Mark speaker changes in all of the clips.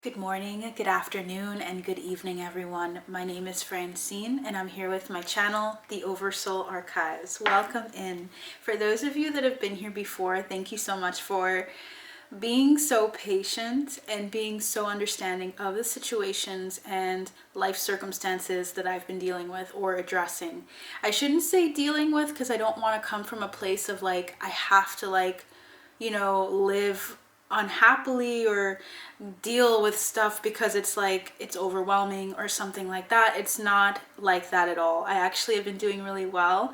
Speaker 1: Good morning, good afternoon, and good evening, everyone. My name is Francine, and I'm here with my channel, The Oversoul Archives. Welcome in. For those of you that have been here before, thank you so much for being so patient and being so understanding of the situations and life circumstances that I've been dealing with or addressing. I shouldn't say dealing with because I don't want to come from a place of like, I have to live unhappily or deal with stuff because it's like it's overwhelming or something like that. It's not like that at all. I actually have been doing really well.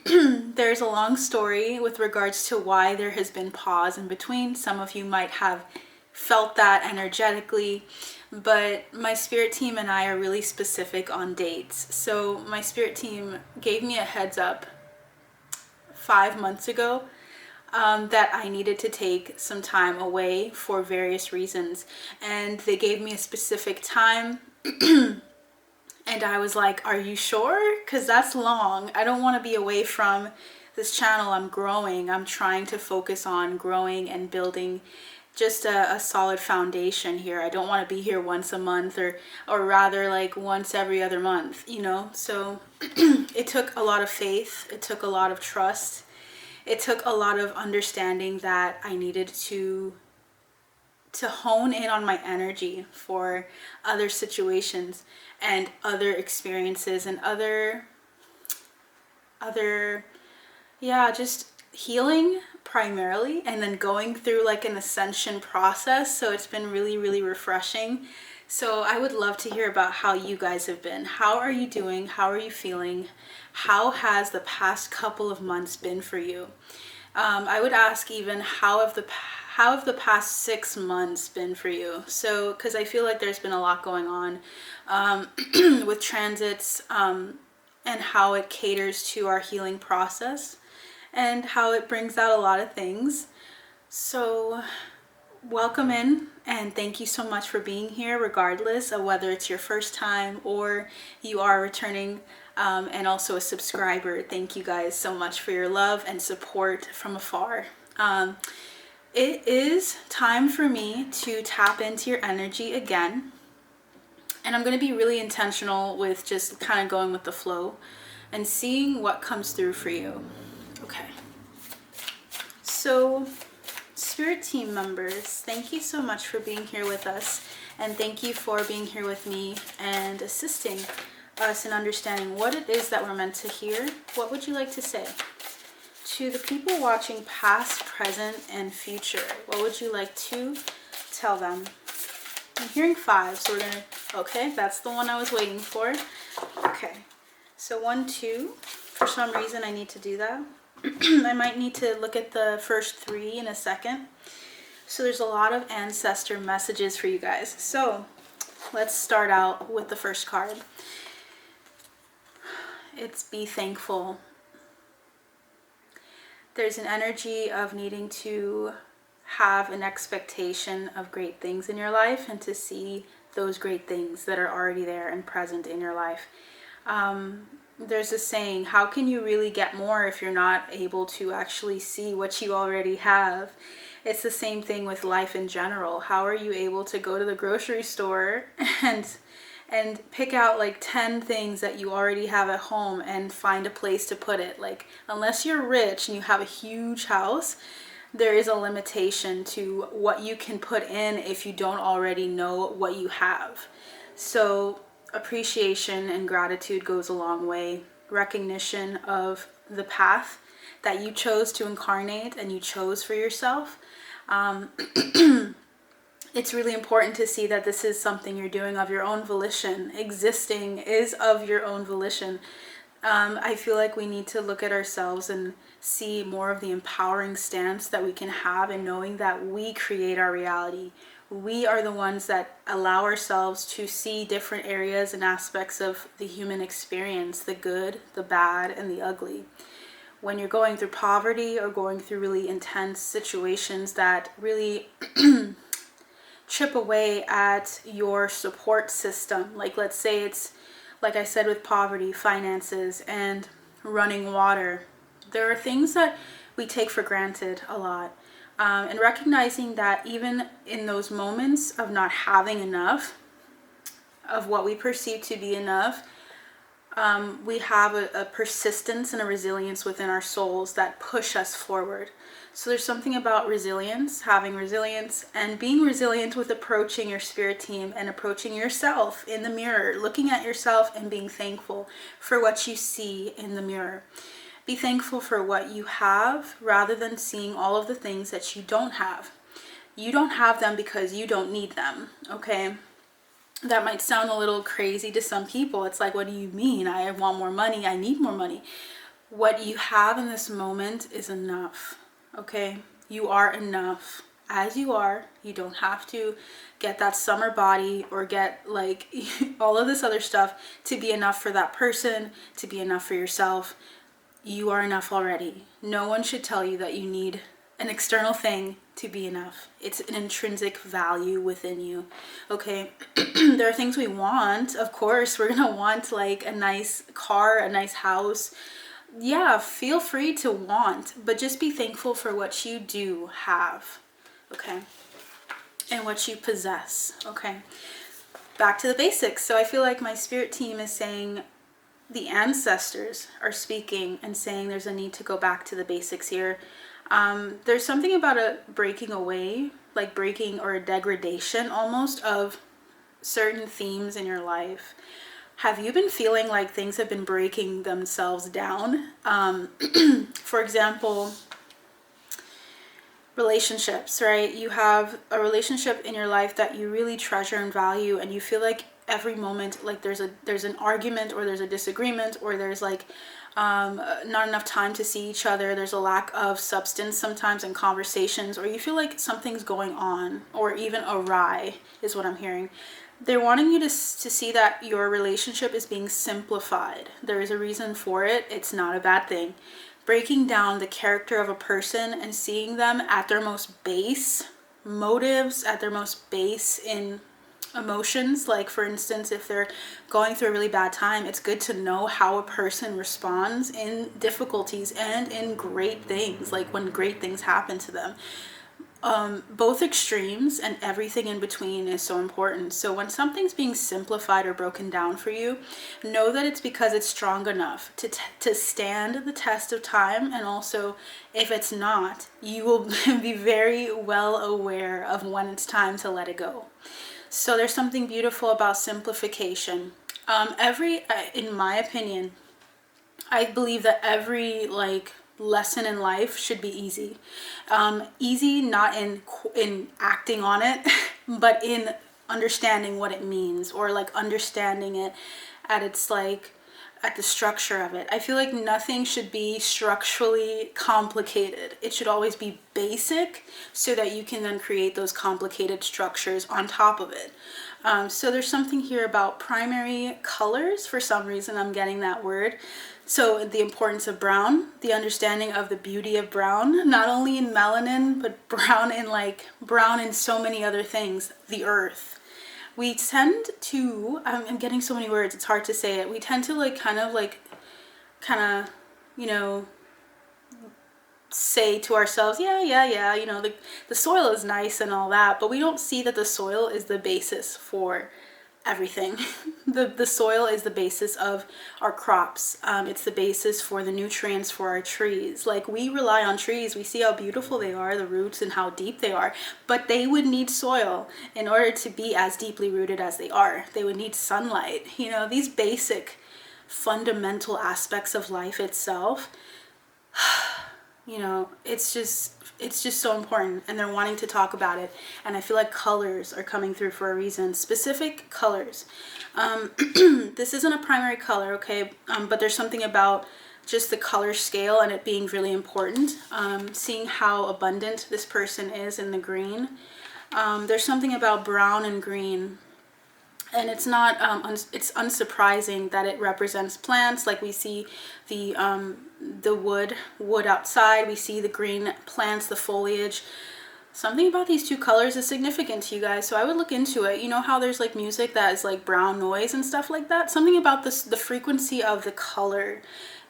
Speaker 1: There's a long story with regards to why there has been pause in between. Some of you might have felt that energetically, but my spirit team and I are really specific on dates. So my spirit team gave me a heads up 5 months ago that I needed to take some time away for various reasons. And they gave me a specific time. And I was like, are you sure? Because that's long. I don't want to be away from this channel. I'm growing. I'm trying to focus on growing and building just a solid foundation here. I don't want to be here once a month or rather like once every other month, you know? So it took a lot of faith. It took a lot of trust. It took a lot of understanding that I needed to hone in on my energy for other situations and other experiences and just healing primarily, and then going through like an ascension process. So it's been really, really refreshing. So I would love to hear about how you guys have been. How are you doing? How are you feeling? How has the past couple of months been for you? I would ask even how have the past 6 months been for you? So, because I feel like there's been a lot going on with transits and how it caters to our healing process and how it brings out a lot of things. So welcome in, and thank you so much for being here, regardless of whether it's your first time or you are returning and also a subscriber. Thank you guys so much for your love and support from afar. It is time for me to tap into your energy again, and I'm going to be really intentional with just kind of going with the flow and seeing what comes through for you. Okay, so Spirit team members, thank you so much for being here with us, and thank you for being here with me and assisting us in understanding what it is that we're meant to hear. What would you like to say to the people watching past, present, and future? What would you like to tell them? I'm hearing 5, so we're gonna, okay, that's the one I was waiting for. Okay, so 1, 2, for some reason I need to do that. I might need to look at the first 3 in a second. So there's a lot of ancestor messages for you guys. So let's start out with the first card. It's be thankful. There's an energy of needing to have an expectation of great things in your life and to see those great things that are already there and present in your life. There's a saying, how can you really get more if you're not able to actually see what you already have? It's the same thing with life in general. How are you able to go to the grocery store and pick out like 10 things that you already have at home and find a place to put it? Like, unless you're rich and you have a huge house, there is a limitation to what you can put in if you don't already know what you have. So appreciation and gratitude goes a long way. Recognition of the path that you chose to incarnate and you chose for yourself. It's really important to see that this is something you're doing of your own volition. Existing is of your own volition. I feel like we need to look at ourselves and see more of the empowering stance that we can have in knowing that we create our reality. We are the ones that allow ourselves to see different areas and aspects of the human experience, the good, the bad, and the ugly. When you're going through poverty or going through really intense situations that really chip away at your support system, like let's say it's, like I said, with poverty, finances, and running water, there are things that we take for granted a lot. And recognizing that even in those moments of not having enough of what we perceive to be enough, we have a persistence and a resilience within our souls that push us forward. So there's something about resilience, having resilience, and being resilient with approaching your spirit team and approaching yourself in the mirror, looking at yourself and being thankful for what you see in the mirror. Be thankful for what you have rather than seeing all of the things that you don't have. You don't have them because you don't need them, okay? That might sound a little crazy to some people. It's like, what do you mean? I want more money. I need more money. What you have in this moment is enough, okay? You are enough as you are. You don't have to get that summer body or get like all of this other stuff to be enough for that person, to be enough for yourself. You are enough already. No one should tell you that you need an external thing to be enough. It's an intrinsic value within you, okay? There are things we want. Of course, we're gonna want like a nice car, a nice house. Yeah, feel free to want, but just be thankful for what you do have, okay? And what you possess, okay? Back to the basics. So I feel like my spirit team is saying, the ancestors are speaking and saying there's a need to go back to the basics here. There's something about a breaking away, like breaking or a degradation almost of certain themes in your life. Have you been feeling like things have been breaking themselves down? For example, relationships, right? You have a relationship in your life that you really treasure and value, and you feel like every moment like there's an argument or there's a disagreement or there's like not enough time to see each other. There's a lack of substance sometimes in conversations, or you feel like something's going on or even awry is what I'm hearing. They're wanting you to see that your relationship is being simplified. There is a reason for it. It's not a bad thing. Breaking down the character of a person and seeing them at their most base motives, at their most base in emotions. Like for instance, if they're going through a really bad time, it's good to know how a person responds in difficulties and in great things, like when great things happen to them. Both extremes and everything in between is so important. So when something's being simplified or broken down for you, know that it's because it's strong enough to stand the test of time. And also, if it's not, you will be very well aware of when it's time to let it go. So there's something beautiful about simplification. In my opinion, I believe that every lesson in life should be easy. Easy not in acting on it, but in understanding what it means, or like understanding it at its at the structure of it. I feel like nothing should be structurally complicated. It should always be basic so that you can then create those complicated structures on top of it. So there's something here about primary colors. For some reason, I'm getting that word. So the importance of brown, the understanding of the beauty of brown, not only in melanin, but brown in so many other things, the earth. We tend to, I'm getting so many words, it's hard to say it. We tend to kind of, say to ourselves, yeah, the soil is nice and all that, but we don't see that the soil is the basis for everything. The soil is the basis of our crops. It's the basis for the nutrients for our trees. Like, we rely on trees. We see how beautiful they are, the roots, and how deep they are, but they would need soil in order to be as deeply rooted as they are. They would need sunlight. These basic fundamental aspects of life itself, it's just so important, and they're wanting to talk about it. And I feel like colors are coming through for a reason. Specific colors. This isn't a primary color, okay? But there's something about just the color scale and it being really important. Seeing how abundant this person is in the green. There's something about brown and green. And it's not, it's unsurprising that it represents plants. Like, we see the wood outside. We see the green plants, the foliage. Something about these two colors is significant to you guys, so I would look into it. You know how there's music that is brown noise and stuff like that? Something about the frequency of the color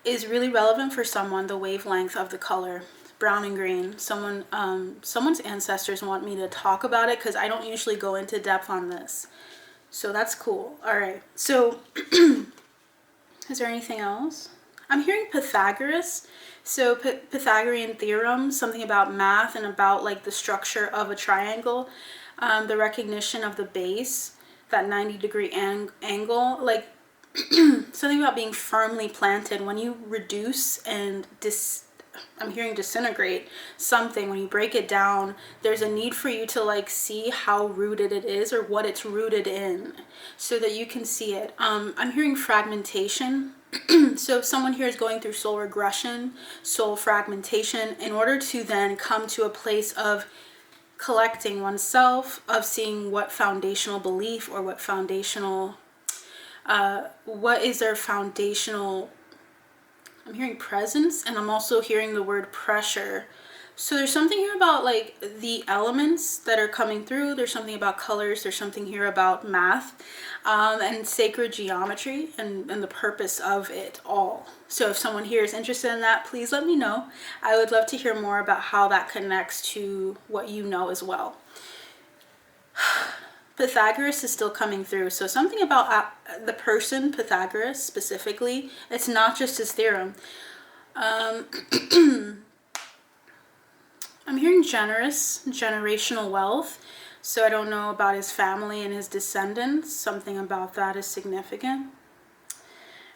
Speaker 1: is really relevant for someone, the wavelength of the color. brown and green. Someone's ancestors want me to talk about it because I don't usually go into depth on this. So that's cool. All right. So is there anything else? I'm hearing Pythagoras. So Pythagorean theorem, something about math and about like the structure of a triangle, the recognition of the base, that 90-degree angle, like something about being firmly planted. When you reduce and I'm hearing disintegrate something, when you break it down, there's a need for you to like see how rooted it is or what it's rooted in so that you can see it. I'm hearing fragmentation. So if someone here is going through soul regression, soul fragmentation, in order to then come to a place of collecting oneself, of seeing what foundational belief or what foundational, what is their foundational, I'm hearing presence, and I'm also hearing the word pressure. So there's something here about like the elements that are coming through. There's something about colors. There's something here about math and sacred geometry and the purpose of it all. So if someone here is interested in that, please let me know. I would love to hear more about how that connects to what you know as well. Pythagoras is still coming through. So something about the person, Pythagoras specifically, it's not just his theorem. I'm hearing generous, generational wealth. So I don't know about his family and his descendants. Something about that is significant.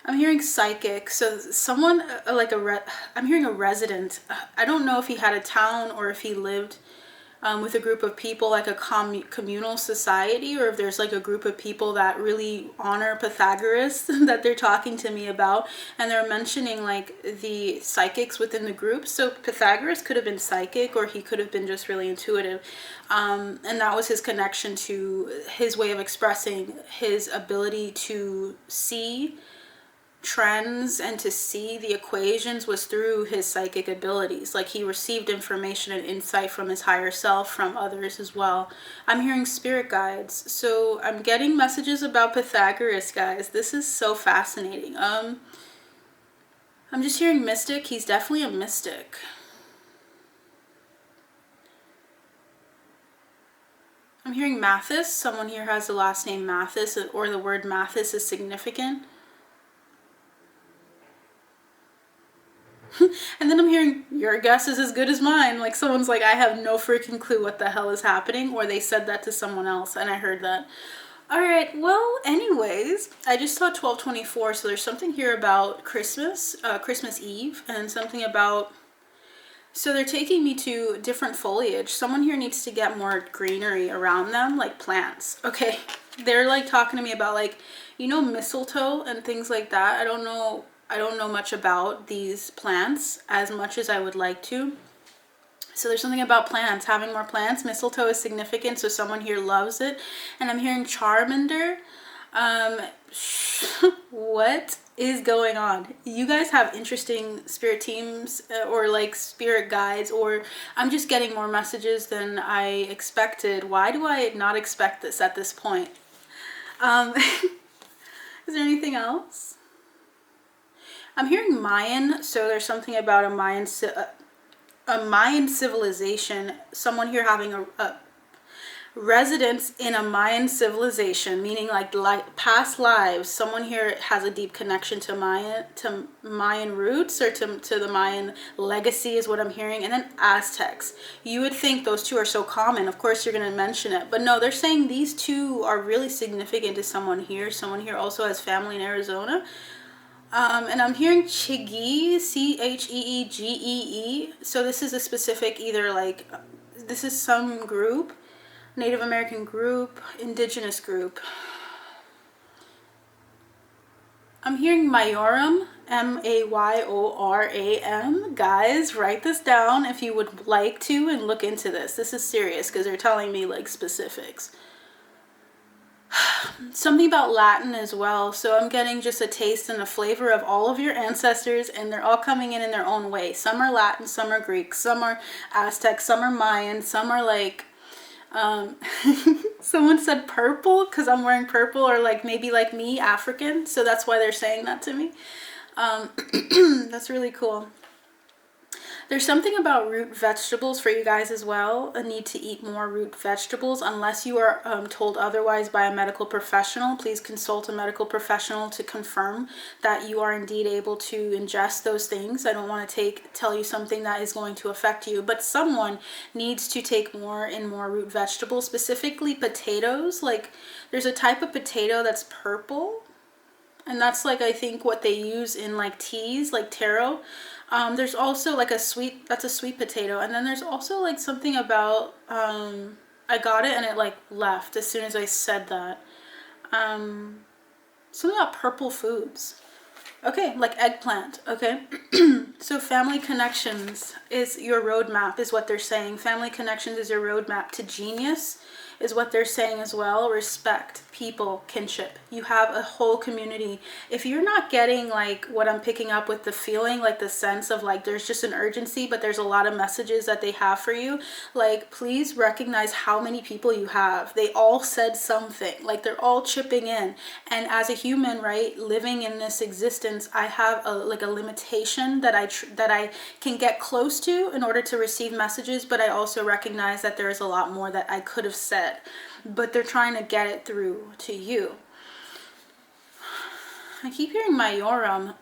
Speaker 1: I'm hearing psychic. So someone like I'm hearing a resident. I don't know if he had a town or if he lived with a group of people, like a communal society, or if there's like a group of people that really honor Pythagoras that they're talking to me about, and they're mentioning like the psychics within the group. So Pythagoras could have been psychic, or he could have been just really intuitive, and that was his connection to his way of expressing his ability to see trends and to see the equations was through his psychic abilities. Like he received information and insight from his higher self, from others as well. I'm hearing spirit guides. So I'm getting messages about Pythagoras, guys. This is so fascinating. I'm just hearing mystic. He's definitely a mystic. I'm hearing Mathis. Someone here has the last name Mathis, or the word Mathis is significant. And then I'm hearing, your guess is as good as mine. Like someone's like, I have no freaking clue what the hell is happening. Or they said that to someone else and I heard that. All right, well, anyways, I just saw 1224. So there's something here about Christmas, Christmas Eve, and something about, so they're taking me to different foliage. Someone here needs to get more greenery around them, like plants. Okay, they're like talking to me about like, you know, mistletoe and things like that. I don't know much about these plants as much as I would like to. So there's something about plants, having more plants. Mistletoe is significant, so someone here loves it. And I'm hearing Charmander. What is going on? You guys have interesting spirit teams or like spirit guides, or I'm just getting more messages than I expected. Why do I not expect this at this point? Is there anything else? I'm hearing Mayan, so there's something about a Mayan civilization. Someone here having a residence in a Mayan civilization, meaning like past lives. Someone here has a deep connection to Mayan roots, or to the Mayan legacy is what I'm hearing. And then Aztecs. You would think those two are so common. Of course, you're going to mention it. But no, they're saying these two are really significant to someone here. Someone here also has family in Arizona. And I'm hearing Chigee, Cheegee. So this is a specific, either like, this is some group, Native American group, indigenous group. I'm hearing Mayoram, Mayoram. Guys, write this down if you would like to and look into this. This is serious because they're telling me like specifics. Something about Latin as well. So I'm getting just a taste and a flavor of all of your ancestors, and they're all coming in their own way. Some are Latin, some are Greek, some are Aztec, some are Mayan, some are like, someone said purple because I'm wearing purple, or like maybe like me, African. So that's why they're saying that to me. That's really cool. There's something about root vegetables for you guys as well. A need to eat more root vegetables unless you are told otherwise by a medical professional. Please consult a medical professional to confirm that you are indeed able to ingest those things. I don't want to tell you something that is going to affect you, but someone needs to take more and more root vegetables, specifically potatoes. Like there's a type of potato that's purple, and that's like I think what they use in like teas, like taro. There's also like that's a sweet potato, and then there's also like something about I got it and it like left as soon as I said that. Something about purple foods. Okay, like eggplant. Okay. So family connections is your roadmap, is what they're saying. Family connections is your roadmap to genius, is what they're saying as well. Respect, people, kinship. You have a whole community. If you're not getting like what I'm picking up with the feeling, like the sense of like there's just an urgency, but there's a lot of messages that they have for you, like please recognize how many people you have. They all said something, like they're all chipping in. And as a human, right, living in this existence, I have a limitation that I can get close to in order to receive messages, but I also recognize that there is a lot more that I could have said, but they're trying to get it through to you. I keep hearing mayorum.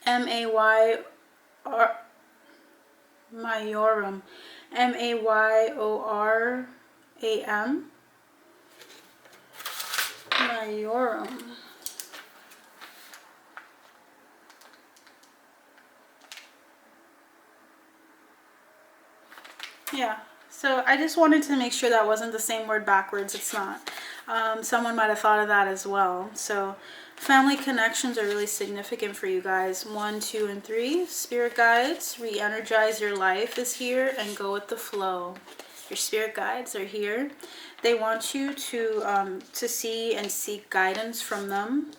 Speaker 1: M-A-Y-R mayorum. M-A-Y-O-R-A-M. Mayorum. Yeah. So I just wanted to make sure that wasn't the same word backwards. It's not. Someone might have thought of that as well. So family connections are really significant for you guys. 1, 2, and 3. Spirit guides, re-energize your life is here and go with the flow. Your spirit guides are here. They want you to see and seek guidance from them.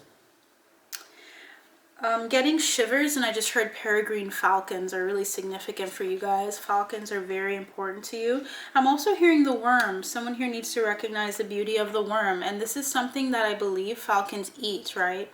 Speaker 1: Getting shivers, and I just heard peregrine falcons are really significant for you guys. Falcons are very important to you. I'm also hearing the worm. Someone here needs to recognize the beauty of the worm, and this is something that I believe falcons eat, right?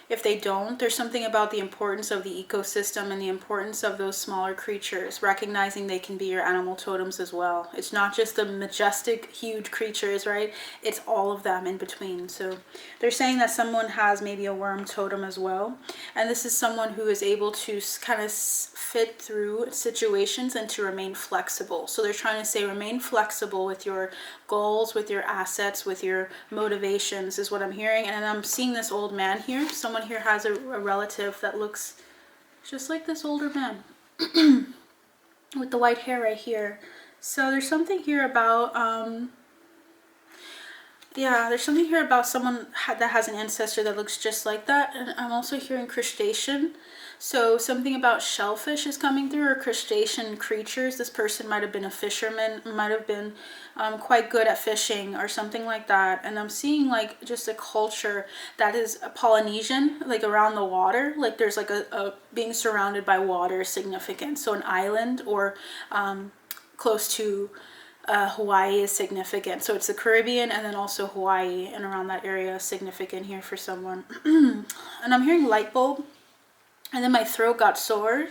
Speaker 1: If they don't, there's something about the importance of the ecosystem and the importance of those smaller creatures, recognizing they can be your animal totems as well. It's not just the majestic, huge creatures, right? It's all of them in between. So they're saying that someone has maybe a worm totem as well. And this is someone who is able to kind of fit through situations and to remain flexible. So they're trying to say remain flexible with your goals, with your assets, with your motivations is what I'm hearing. And I'm seeing this old man here. Someone here has a relative that looks just like this older man with the white hair right here. So there's something here about there's something here about someone that has an ancestor that looks just like that. And I'm also hearing crustacean. So something about shellfish is coming through, or crustacean creatures. This person might have been a fisherman, might have been quite good at fishing or something like that. And I'm seeing like just a culture that is Polynesian, like around the water. Like there's like a being surrounded by water is significant. So an island or close to Hawaii is significant. So it's the Caribbean and then also Hawaii and around that area is significant here for someone. And I'm hearing light bulb. And then my throat got sore.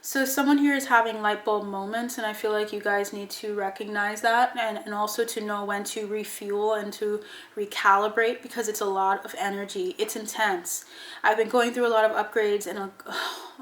Speaker 1: So someone here is having light bulb moments, and I feel like you guys need to recognize that and also to know when to refuel and to recalibrate, because it's a lot of energy. It's intense. I've been going through a lot of upgrades and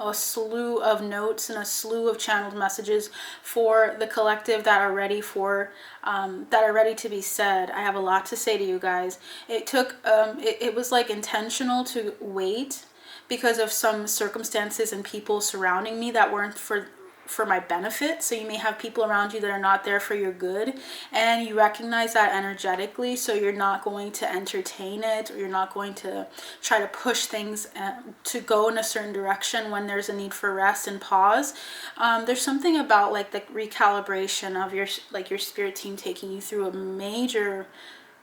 Speaker 1: a slew of notes and a slew of channeled messages for the collective that are ready for that are ready to be said. I have a lot to say to you guys. It took it was like intentional to wait because of some circumstances and people surrounding me that weren't for my benefit. So you may have people around you that are not there for your good, and you recognize that energetically, so you're not going to entertain it, or you're not going to try to push things to go in a certain direction when there's a need for rest and pause. There's something about like the recalibration of your spirit team taking you through a major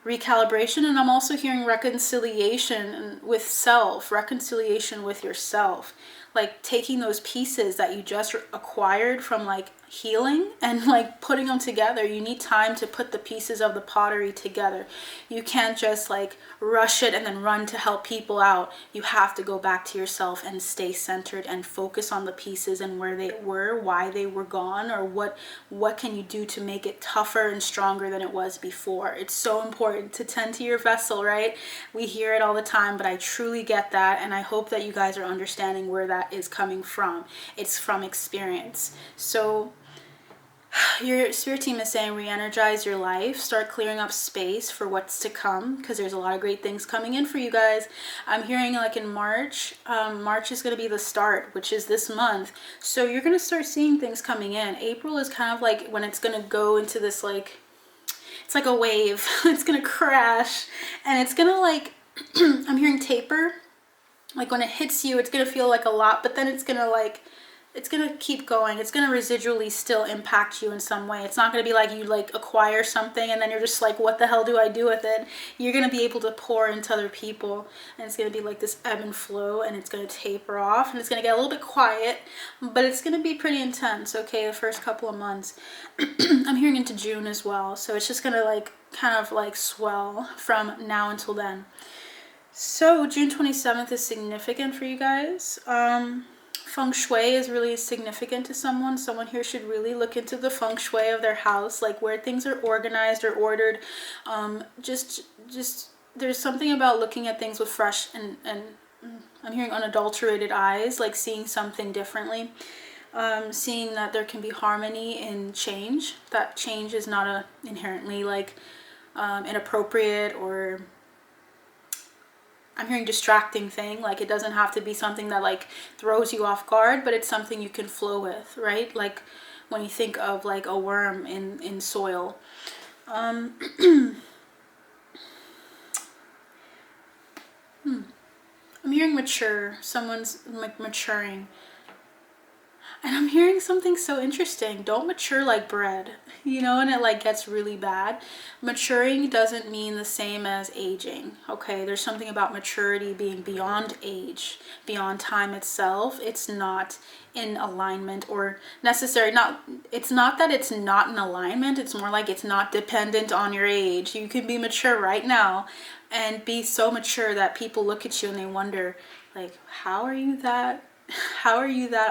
Speaker 1: recalibration. And I'm also hearing reconciliation with self, reconciliation with yourself. like taking those pieces that you just acquired from like healing and like putting them together. You need time to put the pieces of the pottery together. You can't just like rush it and then run to help people out. You have to go back to yourself and stay centered and focus on the pieces and where they were, why they were gone, or what can you do to make it tougher and stronger than it was before. It's so important to tend to your vessel, right? We hear it all the time, but I truly get that, and I hope that you guys are understanding where that is coming from. It's from experience. So your spirit team is saying re-energize your life, start clearing up space for what's to come, because there's a lot of great things coming in for you guys. I'm hearing like in March, March is going to be the start, which is this month. So you're going to start seeing things coming in. April is kind of like when it's going to go into this like, it's like a wave. It's going to crash and it's going to like, I'm hearing taper. Like when it hits you, it's going to feel like a lot, but then it's going to like, it's going to keep going. It's going to residually still impact you in some way. It's not going to be like you like acquire something and then you're just like, what the hell do I do with it? You're going to be able to pour into other people, and it's going to be like this ebb and flow, and it's going to taper off, and it's going to get a little bit quiet, but it's going to be pretty intense, okay, the first couple of months. I'm hearing into June as well. So it's just going to like kind of like swell from now until then. So June 27th is significant for you guys. Feng Shui is really significant to someone. Someone here should really look into the Feng Shui of their house, like where things are organized or ordered. Just there's something about looking at things with fresh and I'm hearing unadulterated eyes, like seeing something differently. Seeing that there can be harmony in change. That change is not inherently like inappropriate, or I'm hearing distracting thing. Like it doesn't have to be something that like throws you off guard, but it's something you can flow with, right? Like when you think of like a worm in soil. I'm hearing mature. Someone's like maturing. And I'm hearing something so interesting. Don't mature like bread, you know, and it like gets really bad. Maturing doesn't mean the same as aging, okay? There's something about maturity being beyond age, beyond time itself. It's not in alignment or necessary. It's not that it's not in alignment. It's more like it's not dependent on your age. You can be mature right now and be so mature that people look at you and they wonder, like, how are you that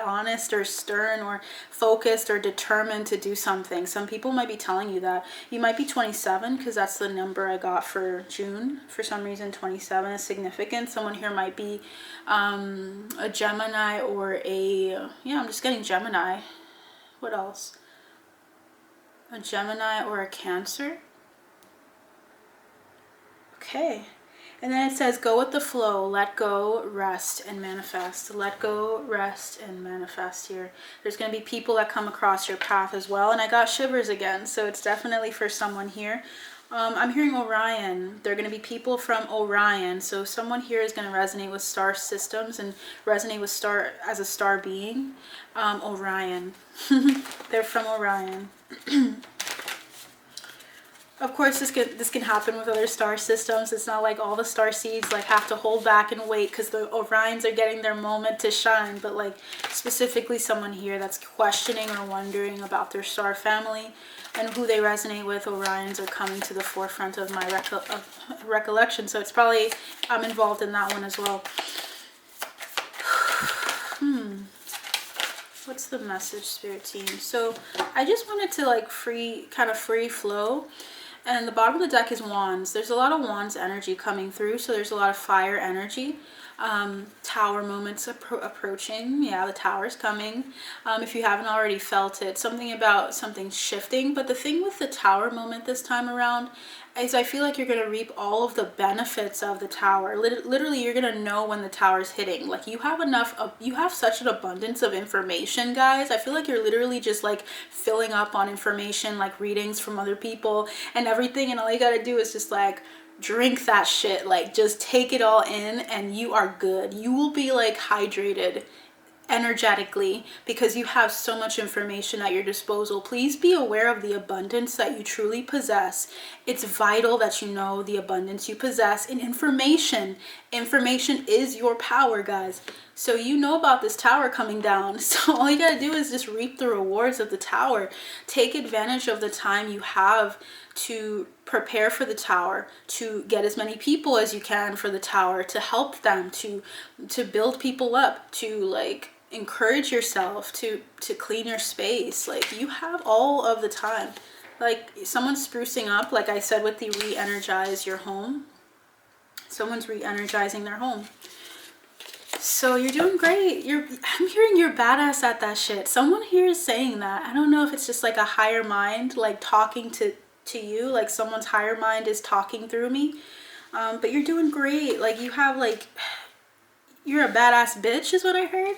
Speaker 1: honest or stern or focused or determined to do something? Some people might be telling you that. You might be 27, because that's the number I got for June. For some reason 27 is significant. Someone here might be a Gemini or I'm just getting Gemini. What else? A Gemini or a Cancer. Okay. And then it says, go with the flow, let go, rest, and manifest. Let go, rest, and manifest here. There's going to be people that come across your path as well. And I got shivers again, so it's definitely for someone here. I'm hearing Orion. There are going to be people from Orion. So someone here is going to resonate with star systems and resonate with star as a star being. Orion. They're from Orion. Of course, this can happen with other star systems. It's not like all the star seeds like have to hold back and wait because the Orions are getting their moment to shine. But like specifically someone here that's questioning or wondering about their star family and who they resonate with, Orions are coming to the forefront of my recollection. So it's probably I'm involved in that one as well. What's the message, Spirit Team? So I just wanted to like free flow. And the bottom of the deck is Wands. There's a lot of Wands energy coming through. So there's a lot of fire energy. Tower moments approaching. Yeah, the tower's coming. If you haven't already felt it. Something about something shifting. But the thing with the tower moment this time around is I feel like you're going to reap all of the benefits of the tower. Literally, you're going to know when the tower's hitting. Like you have such an abundance of information, guys. I feel like you're literally just like filling up on information, like readings from other people and everything. And all you got to do is just like drink that shit. Like just take it all in and you are good. You will be like hydrated energetically because you have so much information at your disposal. Please be aware of the abundance that you truly possess. It's vital that you know the abundance you possess in information. Information is your power, guys. So you know about this tower coming down. So all you gotta do is just reap the rewards of the tower. Take advantage of the time you have to prepare for the tower, to get as many people as you can for the tower, to help them, to build people up, to like encourage yourself, to clean your space. Like you have all of the time. Like someone's sprucing up, like I said with the re-energize your home. Someone's re-energizing their home. So you're doing great. I'm hearing you're badass at that shit. Someone here is saying that. I don't know if it's just like a higher mind, like talking to you, like someone's higher mind is talking through me. But you're doing great. Like you have like, you're a badass bitch is what I heard.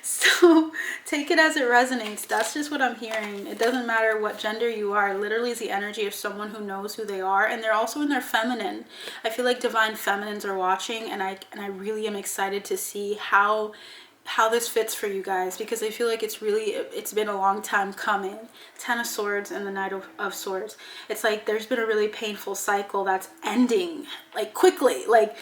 Speaker 1: So take it as it resonates. That's just what I'm hearing. It doesn't matter what gender you are. Literally is the energy of someone who knows who they are, and they're also in their feminine. I feel like divine feminines are watching, and I really am excited to see how this fits for you guys, because I feel like it's been a long time coming. 10 of Swords and the Knight of Swords. It's like there's been a really painful cycle that's ending like quickly. Like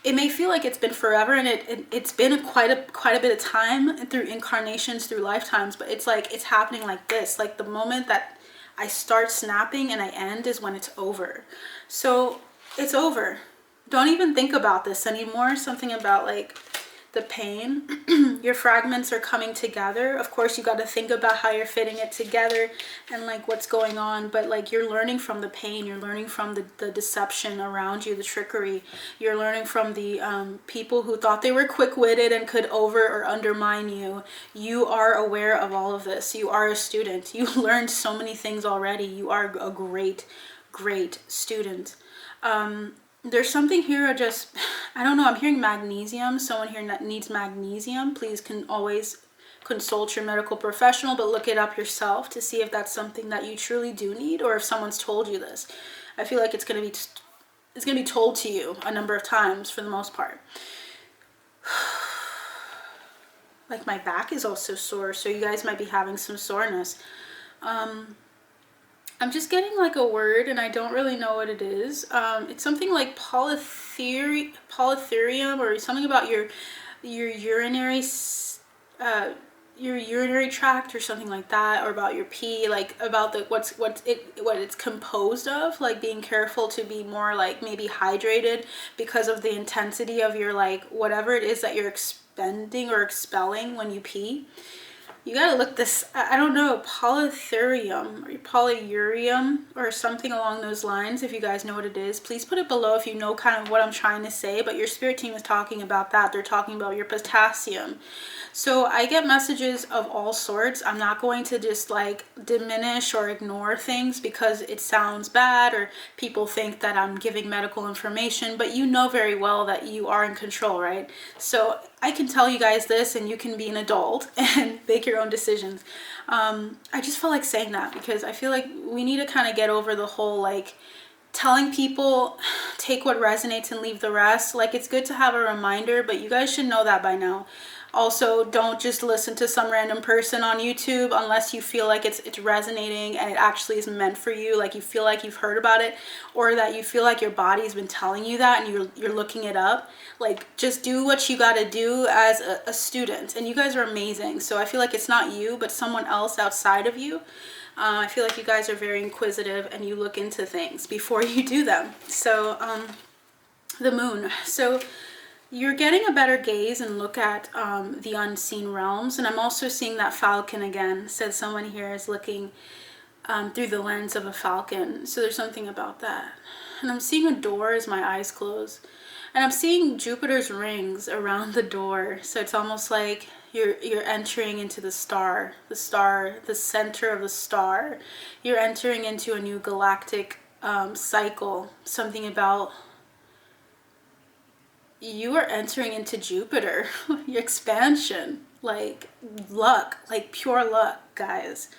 Speaker 1: it may feel like it's been forever, and it's been quite a bit of time through incarnations, through lifetimes, but it's like it's happening like this. Like the moment that I start snapping and I end is when it's over. So it's over. Don't even think about this anymore. Something about like the pain. Your fragments are coming together. Of course, you got to think about how you're fitting it together and like what's going on, but like you're learning from the pain, you're learning from the deception around you, the trickery. You're learning from the people who thought they were quick-witted and could over or undermine you. You are aware of all of this. You are a student. You learned so many things already. You are a great student. There's something here, I don't know, I'm hearing magnesium. Someone here that needs magnesium, please can always consult your medical professional, but look it up yourself to see if that's something that you truly do need, or if someone's told you this. I feel like it's going to be told to you a number of times for the most part. Like my back is also sore, so you guys might be having some soreness. I'm just getting like a word, and I don't really know what it is. It's something like polytherium, or something about your urinary tract or something like that, or about your pee, like about the what it's composed of. Like being careful to be more like maybe hydrated because of the intensity of your like whatever it is that you're expending or expelling when you pee. You gotta look this, I don't know, polytherium or polyurium or something along those lines. If you guys know what it is, please put it below if you know kind of what I'm trying to say. But your spirit team is talking about that. They're talking about your potassium. So I get messages of all sorts. I'm not going to just like diminish or ignore things because it sounds bad or people think that I'm giving medical information, but you know very well that you are in control, right? So I can tell you guys this, and you can be an adult and make your own decisions. I just feel like saying that because I feel like we need to kind of get over the whole like telling people take what resonates and leave the rest. Like it's good to have a reminder, but you guys should know that by now. Also, don't just listen to some random person on YouTube unless you feel like it's resonating and it actually is meant for you, like you feel like you've heard about it, or that you feel like your body's been telling you that and you're looking it up. Like just do what you got to do as a student, and you guys are amazing. So I feel like it's not you but someone else outside of you. I feel like you guys are very inquisitive and you look into things before you do them. So the moon, so you're getting a better gaze and look at the unseen realms. And I'm also seeing that falcon again. Said someone here is looking through the lens of a falcon. So there's something about that. And I'm seeing a door as my eyes close. And I'm seeing Jupiter's rings around the door. So it's almost like you're entering into the center of the star. You're entering into a new galactic cycle. Something about you are entering into Jupiter, your expansion, like luck, like pure luck, guys.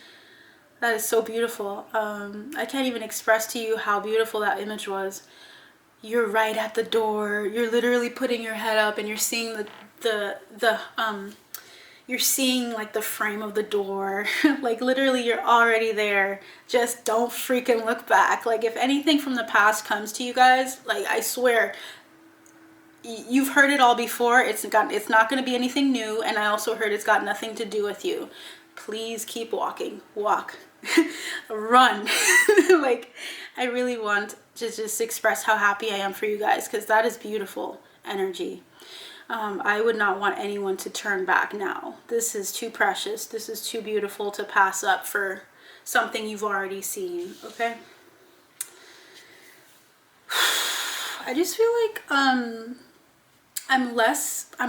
Speaker 1: That is so beautiful. I can't even express to you how beautiful that image was. You're right at the door. You're literally putting your head up and you're seeing you're seeing like the frame of the door. Like literally you're already there. Just don't freaking look back. Like if anything from the past comes to you guys, like I swear, you've heard it all before. It's not going to be anything new. And I also heard it's got nothing to do with you. Please keep walking. Walk. Run. Like, I really want to just express how happy I am for you guys, because that is beautiful energy. I would not want anyone to turn back now. This is too precious. This is too beautiful to pass up for something you've already seen. Okay. I just feel like I'm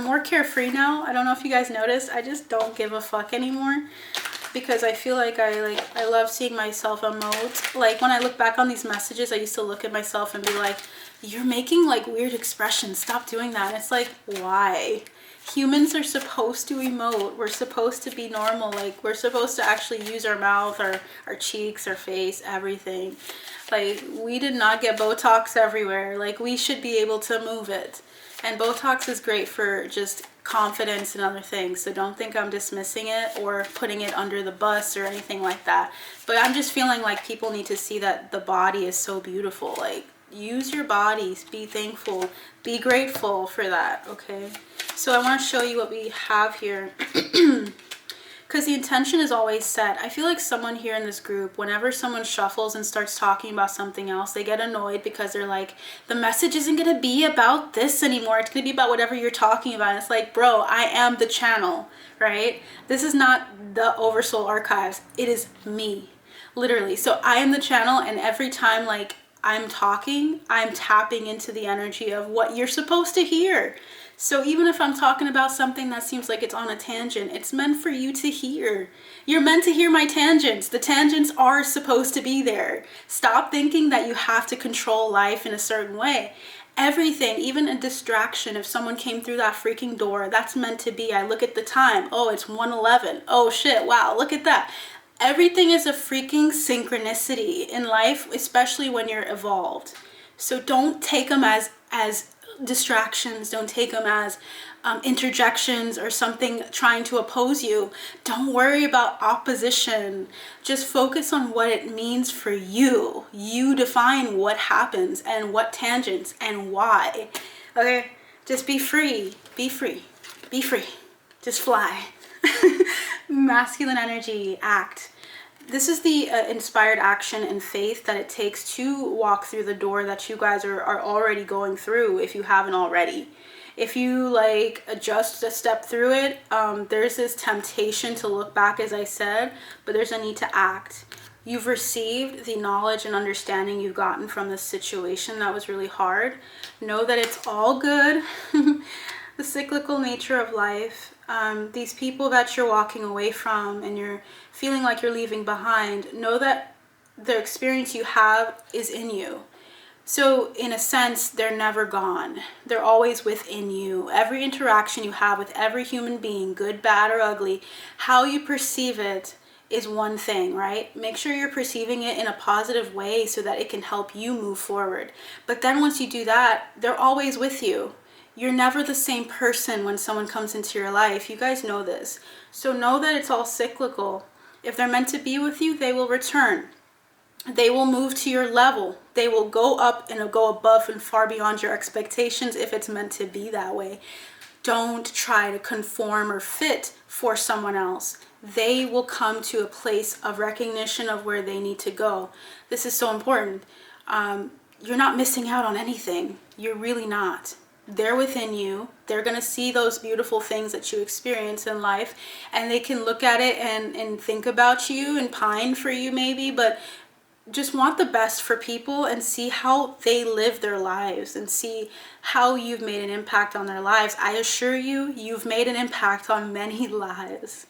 Speaker 1: more carefree now. I don't know if you guys noticed. I just don't give a fuck anymore, because I feel like I love seeing myself emote. Like, when I look back on these messages, I used to look at myself and be like, you're making like weird expressions. Stop doing that. And it's like, why? Humans are supposed to emote. We're supposed to be normal. Like, we're supposed to actually use our mouth, our cheeks, our face, everything. Like, we did not get Botox everywhere. Like, we should be able to move it. And Botox is great for just confidence and other things. So don't think I'm dismissing it or putting it under the bus or anything like that. But I'm just feeling like people need to see that the body is so beautiful. Like, use your bodies, be thankful, be grateful for that, okay? So I want to show you what we have here. Because the intention is always set. I feel like someone here in this group, whenever someone shuffles and starts talking about something else, they get annoyed because they're like, the message isn't going to be about this anymore. It's going to be about whatever you're talking about. And it's like, bro, I am the channel, right? This is not the Oversoul Archives. It is me, literally. So I am the channel, and every time like I'm talking, I'm tapping into the energy of what you're supposed to hear. So even if I'm talking about something that seems like it's on a tangent, it's meant for you to hear. You're meant to hear my tangents. The tangents are supposed to be there. Stop thinking that you have to control life in a certain way. Everything, even a distraction, if someone came through that freaking door, that's meant to be. I look at the time. Oh, it's 1:11. Oh shit, wow, look at that. Everything is a freaking synchronicity in life, especially when you're evolved. So don't take them as distractions. Don't take them as interjections or something trying to oppose you. Don't worry about opposition. Just focus on what it means for you. You define what happens and what tangents and why. Okay? Just be free. Be free. Be free. Just fly. Masculine energy, act. This is the inspired action and faith that it takes to walk through the door that you guys are already going through, if you haven't already. If you like just a step through it, there's this temptation to look back, as I said, but there's a need to act. You've received the knowledge and understanding you've gotten from this situation that was really hard. Know that it's all good. The cyclical nature of life. These people that you're walking away from and you're feeling like you're leaving behind, know that the experience you have is in you. So in a sense, they're never gone. They're always within you. Every interaction you have with every human being, good, bad, or ugly, how you perceive it is one thing, right? Make sure you're perceiving it in a positive way so that it can help you move forward. But then once you do that, they're always with you. You're never the same person when someone comes into your life. You guys know this. So know that it's all cyclical. If they're meant to be with you, they will return. They will move to your level. They will go up and go above and far beyond your expectations if it's meant to be that way. Don't try to conform or fit for someone else. They will come to a place of recognition of where they need to go. This is so important. You're not missing out on anything. You're really not. They're within you. They're going to see those beautiful things that you experience in life, and they can look at it and think about you and pine for you maybe, but just want the best for people and see how they live their lives and see how you've made an impact on their lives. I assure you, you've made an impact on many lives.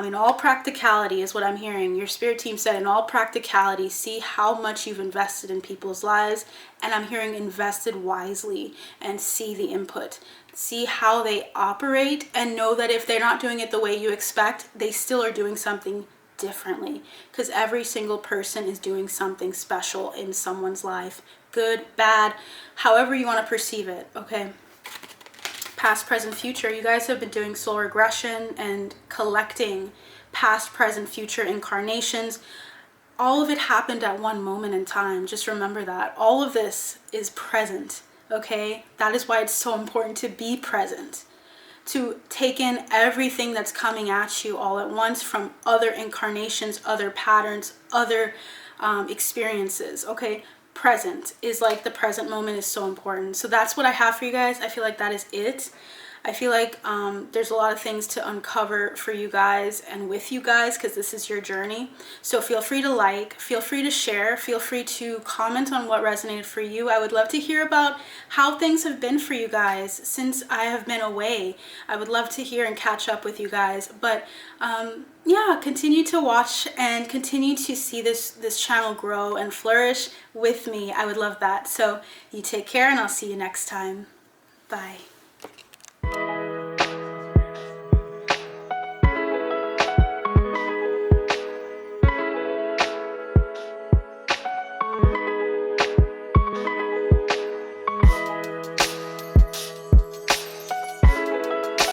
Speaker 1: In all practicality is what I'm hearing. Your spirit team said, in all practicality, see how much you've invested in people's lives. And I'm hearing invested wisely, and see the input. See how they operate and know that if they're not doing it the way you expect, they still are doing something differently. Because every single person is doing something special in someone's life. Good, bad, however you want to perceive it, okay? Past, present, future. You guys have been doing soul regression and collecting past, present, future incarnations. All of it happened at one moment in time. Just remember that. All of this is present. okay? That is why it's so important to be present, to take in everything that's coming at you all at once from other incarnations, other patterns, other experiences, okay? Present is like, the present moment is so important. So that's what I have for you guys. I feel like that is it. I feel like there's a lot of things to uncover for you guys and with you guys, because this is your journey. So feel free to like, feel free to share, feel free to comment on what resonated for you. I would love to hear about how things have been for you guys since I have been away. I would love to hear and catch up with you guys. But yeah, continue to watch and continue to see this channel grow and flourish with me. I would love that. So you take care, and I'll see you next time. Bye.